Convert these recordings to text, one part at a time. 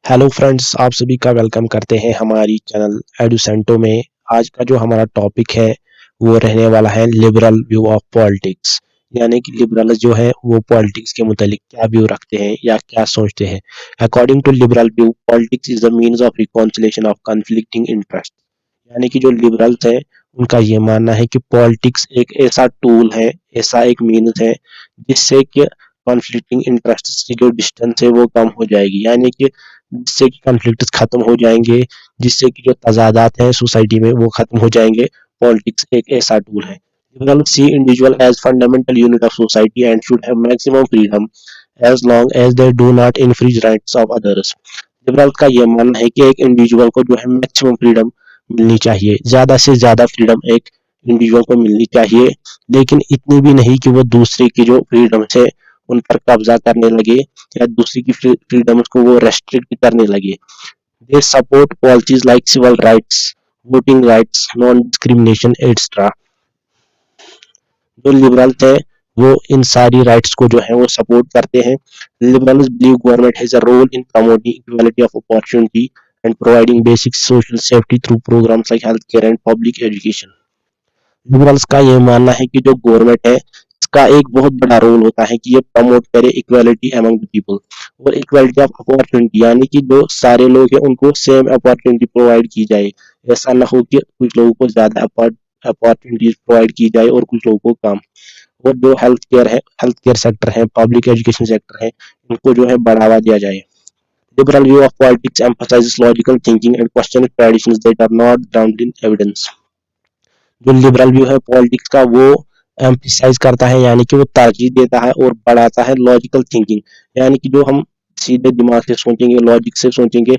Hello friends, आप सभी का वेलकम करते हैं हमारी चैनल एडुसेंटो में। आज का जो हमारा टॉपिक है वो रहने वाला है लिबरल व्यू ऑफ पॉलिटिक्स। यानी कि लिबरल जो है वो पॉलिटिक्स के मुतालिक क्या व्यू रखते हैं या क्या सोचते हैं। According to liberal view, politics is the means of reconciliation of conflicting interest. यानी कि जो लिबरल्स हैं उनका ये मानना है कि पॉलिटिक्स एक ऐसा टूल है, ऐसा एक मीन्स है जिससे कि कॉन्फ्लिक्टिंग इंटरेस्ट की जो डिस्टेंस है वो कम हो जाएगी। यानी कि जिससे कि कॉन्फ्लिक्ट्स खत्म हो जाएंगे, जिससे कि जो तजादात हैं सोसाइटी में वो खत्म हो जाएंगे। पॉलिटिक्स एक ऐसा टूल है। Liberals see individual as fundamental unit of society and should have maximum freedom as long as they do not infringe rights of others. Liberal का यह मानना है कि एक इंडिविजुअल को जो है मैक्सिमम फ्रीडम मिलनी चाहिए, ज्यादा से ज्यादा फ्रीडम एक इंडिविजुअल को मिलनी चाहिए, लेकिन इतनी भी नहीं कि वो दूसरे की जो फ्रीडम है उन पर कब्जा करने लगे या दूसरी की फ्रीडम को वो रेस्ट्रिक्ट करने लगे। They support policies like civil rights, voting rights, non discrimination etcetera. जो लिबरल्स है वो इन सारी राइट्स को जो है वो सपोर्ट करते हैं। Liberals believe government has a role in promoting equality of opportunity and providing basic social safety through programs like health care and public education. Liberals का ये मानना है कि जो गवर्नमेंट है इसका एक बहुत बड़ा रोल होता है कि ये प्रमोट करे इक्वालिटी अमंग द पीपल और इक्वालिटी ऑफ अपॉर्चुनिटी, यानी कि जो सारे लोग हैं उनको सेम अपॉर्चुनिटी प्रोवाइड की जाए। ऐसा ना हो कि कुछ लोगों को ज्यादा अपॉर्चुनिटीज प्रोवाइड की जाए और कुछ लोगों को कम। और जो हेल्थ केयर सेक्टर है, पब्लिक एजुकेशन सेक्टर है, इनको जो है बढ़ावा दिया जाए। Liberal view of politics emphasizes logical thinking and questions traditions that are not grounded in evidence. जो लिबरल व्यू है पॉलिटिक्स का वो एम्फिसाइज करता है, यानी कि वो तरजीह देता है और बढ़ाता है लॉजिकल थिंकिंग। यानी कि जो हम सीधे दिमाग से सोचेंगे, लॉजिक से सोचेंगे,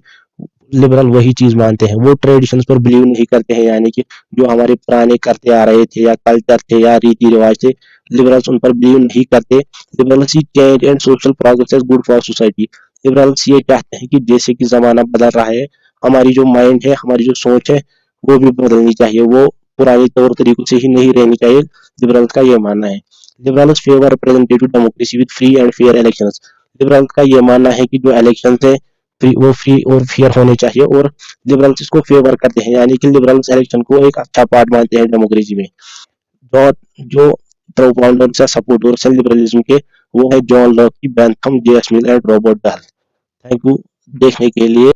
लिबरल वही चीज मानते हैं। वो ट्रेडिशंस पर बिलीव नहीं करते हैं, यानी कि जो हमारे पुराने करते आ रहे थे या कल्चर थे या रीति रिवाज थे, लिबरल्स उन पर बिलीव नहीं करते। Liberals change and social progress is good for society. Liberals ये चाहते हैं कि जैसे कि जमाना बदल रहा है, हमारी जो माइंड है, हमारी जो सोच है वो भी बदलनी चाहिए। वो पुराने तौर तरीकों से ही नहीं रहनी चाहिए, लिबरल्स का ये मानना है। Liberals favour representative democracy with free and fair elections. Liberals का ये मानना है कि जो इलेक्शंस है वो फ्री और फेयर होने चाहिए और लिबरल्स इसको फेवर करते हैं। यानी कि लिबरल्स इलेक्शन को एक अच्छा पार्ट मानते हैं डेमोक्रेसी में। जो जो प्रोपाउंडर्स या सपोर्टर्स हैं लिबरलिज्म के, वो है जॉन लॉक की, Bentham, J S Mill and Robert Dahl. Thank you देखने के लिए।